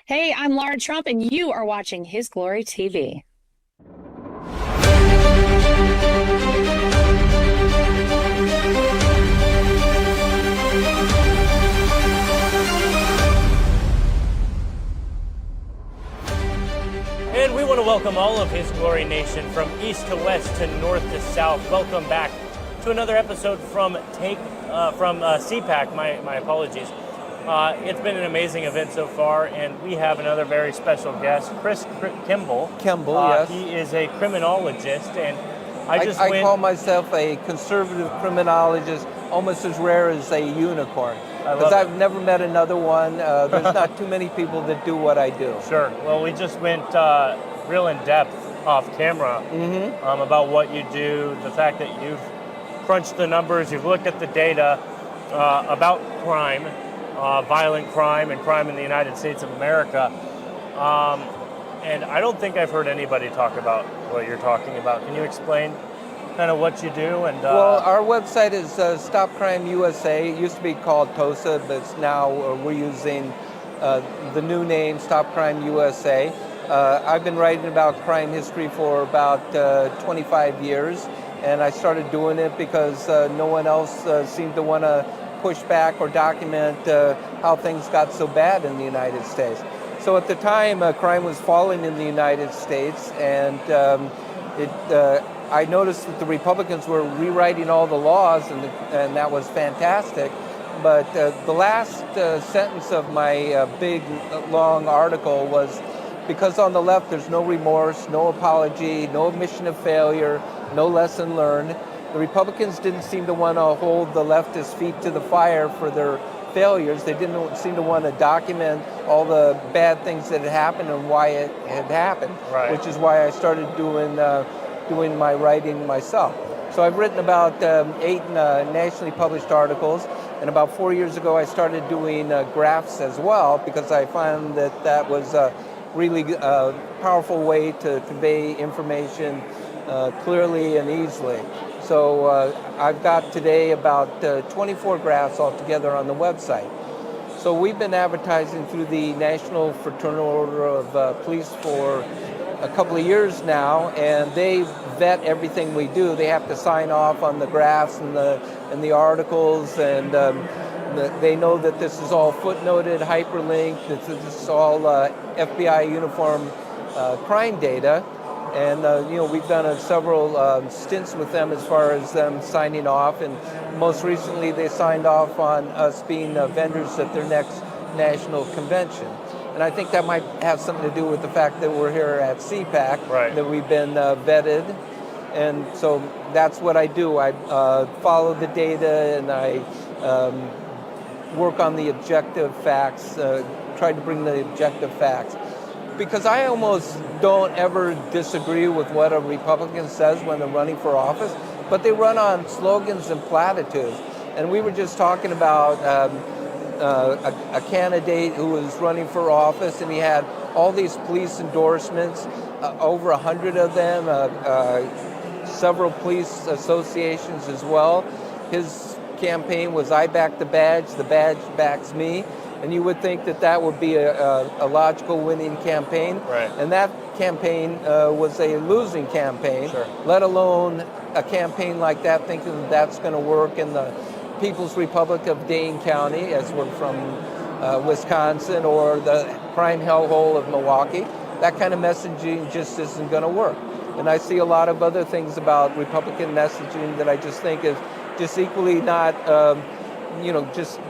Hey, I'm Laura Trump, and you are watching His Glory TV. And we want to welcome all of His Glory Nation from east to west to north to south. Welcome back to another episode from CPAC. My apologies. It's been an amazing event so far, and we have another very special guest, Chris Kimball. Yes. He is a criminologist, and I call myself a conservative criminologist, almost as rare as a unicorn, because I've never met another one. There's not too many people that do what I do. Sure. Well, we just went real in depth off camera about what you do, the fact that you've crunched the numbers, you've looked at the data about crime, violent crime and crime in the United States of America. And I don't think I've heard anybody talk about what you're talking about. Can you explain kind of what you do? And well, our website is Stop Crime USA. It used to be called TOSA, but it's now we're using the new name, Stop Crime USA. I've been writing about crime history for about 25 years, and I started doing it because no one else seemed to want to push back or document how things got so bad in the United States. So at the time, crime was falling in the United States, and I noticed that the Republicans were rewriting all the laws, and that was fantastic. But the last sentence of my big, long article was, because on the left there's no remorse, no apology, no admission of failure, no lesson learned. The Republicans didn't seem to want to hold the leftists' feet to the fire for their failures. They didn't seem to want to document all the bad things that had happened and why it had happened, right. Which is why I started doing my writing myself. So I've written about 8 nationally published articles, and about 4 years ago I started doing graphs as well, because I found that was a really powerful way to convey information clearly and easily. So I've got today about 24 graphs altogether on the website. So we've been advertising through the National Fraternal Order of Police for a couple of years now, and they vet everything we do. They have to sign off on the graphs and the articles, and they know that this is all footnoted, hyperlinked, that this is all FBI uniform crime data. And we've done several stints with them as far as them signing off, and most recently they signed off on us being vendors at their next national convention. And I think that might have something to do with the fact that we're here at CPAC, right. That we've been vetted. And so that's what I do. I follow the data, and I work on the objective facts, try to bring the objective facts. Because I almost don't ever disagree with what a Republican says when they're running for office, but they run on slogans and platitudes. And we were just talking about a candidate who was running for office, and he had all these police endorsements, over 100 of them, several police associations as well. His campaign was "I back the badge backs me." And you would think that would be a logical winning campaign. Right. And that campaign was a losing campaign, sure. Let alone a campaign like that thinking that's going to work in the People's Republic of Dane County, as we're from Wisconsin, or the crime hellhole of Milwaukee. That kind of messaging just isn't going to work. And I see a lot of other things about Republican messaging that I just think is just equally not, just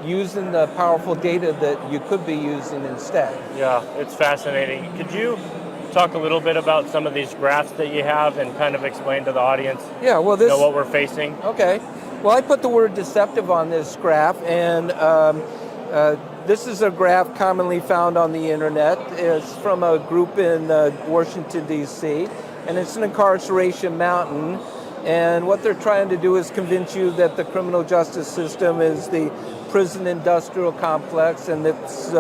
using the powerful data that you could be using instead. Yeah, it's fascinating. Could you talk a little bit about some of these graphs that you have and kind of explain to the audience what we're facing? Okay. Well, I put the word deceptive on this graph, and this is a graph commonly found on the internet. It's from a group in Washington, D.C., and it's an incarceration mountain. And what they're trying to do is convince you that the criminal justice system is the prison industrial complex, and it's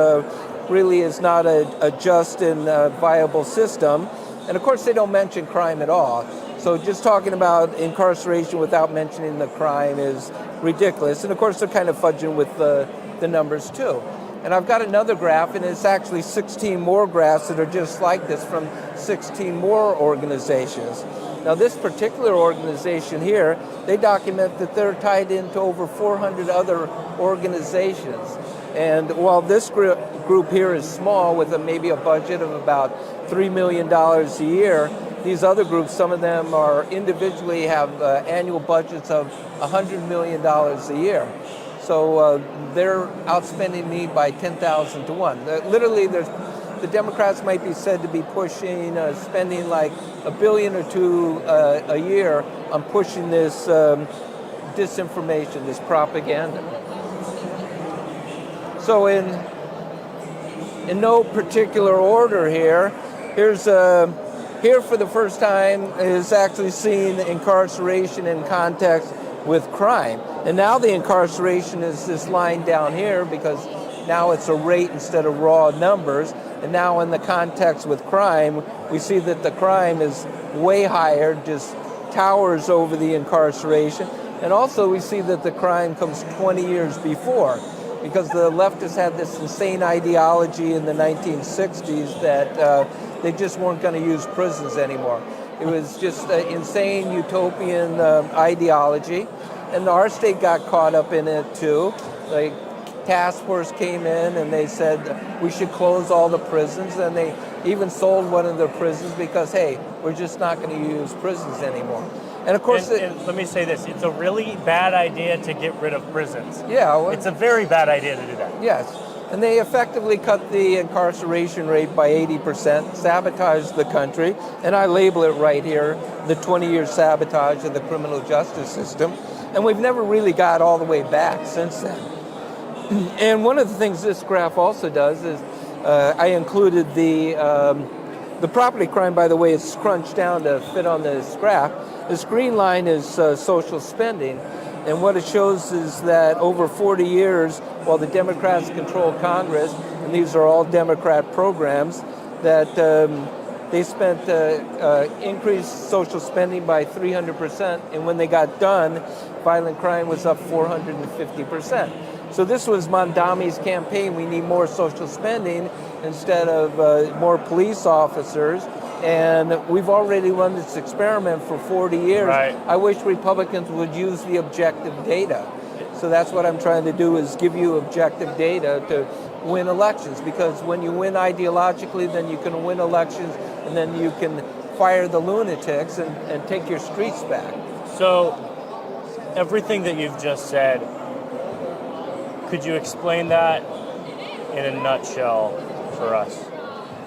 really is not a just and viable system. And of course, they don't mention crime at all. So just talking about incarceration without mentioning the crime is ridiculous. And of course, they're kind of fudging with the numbers too. And I've got another graph, and it's actually 16 more graphs that are just like this from 16 more organizations. Now this particular organization here, they document that they're tied into over 400 other organizations. And while this group here is small with maybe a budget of about $3 million a year, these other groups, some of them are individually have annual budgets of $100 million a year. So they're outspending me by 10,000 to 1. Literally, the Democrats might be said to be pushing, spending like $1 billion or $2 billion a year on pushing this disinformation, this propaganda. So in no particular order here, here for the first time is actually seeing incarceration in context with crime. And now the incarceration is this line down here because now it's a rate instead of raw numbers. And now in the context with crime, we see that the crime is way higher, just towers over the incarceration. And also we see that the crime comes 20 years before, because the leftists had this insane ideology in the 1960s that they just weren't going to use prisons anymore. It was just an insane utopian ideology. And our state got caught up in it too. Like, task force came in and they said we should close all the prisons, and they even sold one of the prisons because, hey, we're just not going to use prisons anymore. And of course, and let me say this, it's a really bad idea to get rid of prisons. Yeah. Well, it's a very bad idea to do that. Yes. And they effectively cut the incarceration rate by 80%, sabotaged the country, and I label it right here, the 20-year sabotage of the criminal justice system. And we've never really got all the way back since then. And one of the things this graph also does is I included the property crime, by the way, is crunched down to fit on this graph. This green line is social spending. And what it shows is that over 40 years, while the Democrats control Congress, and these are all Democrat programs, that they spent increased social spending by 300%, and when they got done, violent crime was up 450%. So this was Mondami's campaign. We need more social spending instead of more police officers. And we've already run this experiment for 40 years. Right. I wish Republicans would use the objective data. So that's what I'm trying to do, is give you objective data to win elections. Because when you win ideologically, then you can win elections, and then you can fire the lunatics and take your streets back. So everything that you've just said, could you explain that in a nutshell for us?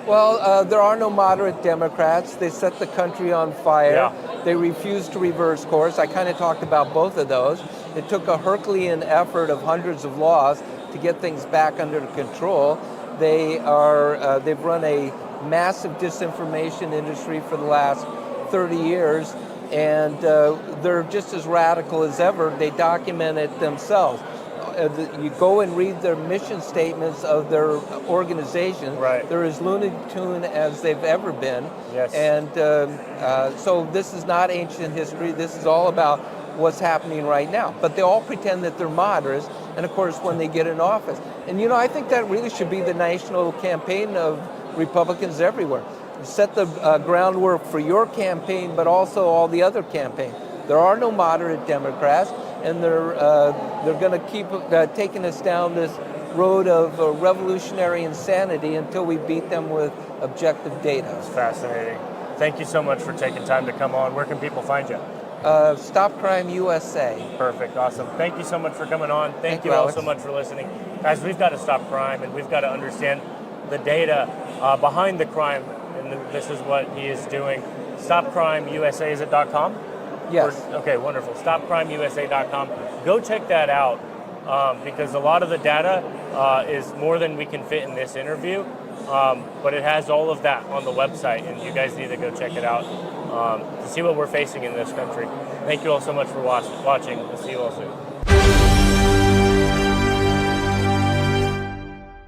Well, there are no moderate Democrats. They set the country on fire. Yeah. They refuse to reverse course. I kind of talked about both of those. It took a Herculean effort of hundreds of laws to get things back under control. They've run a massive disinformation industry for the last 30 years, and they're just as radical as ever. They document it themselves. You go and read their mission statements of their organization. Right. They're as Looney Tune as they've ever been. Yes. And so this is not ancient history. This is all about what's happening right now. But they all pretend that they're moderates, and of course when they get in office. And I think that really should be the national campaign of Republicans everywhere. Set the groundwork for your campaign, but also all the other campaigns. There are no moderate Democrats, and they're going to keep taking us down this road of revolutionary insanity until we beat them with objective data. That's fascinating. Thank you so much for taking time to come on. Where can people find you? Stop Crime USA. Perfect. Awesome. Thank you so much for coming on. Thank you all Alex. so much for listening. Guys, we've got to stop crime, and we've got to understand the data behind the crime, and this is what he is doing. StopCrimeUSA, is it .com? Yes. Okay, wonderful. StopCrimeUSA.com. Go check that out, because a lot of the data is more than we can fit in this interview, but it has all of that on the website, and you guys need to go check it out to see what we're facing in this country. Thank you all so much for watching. We'll see you all soon.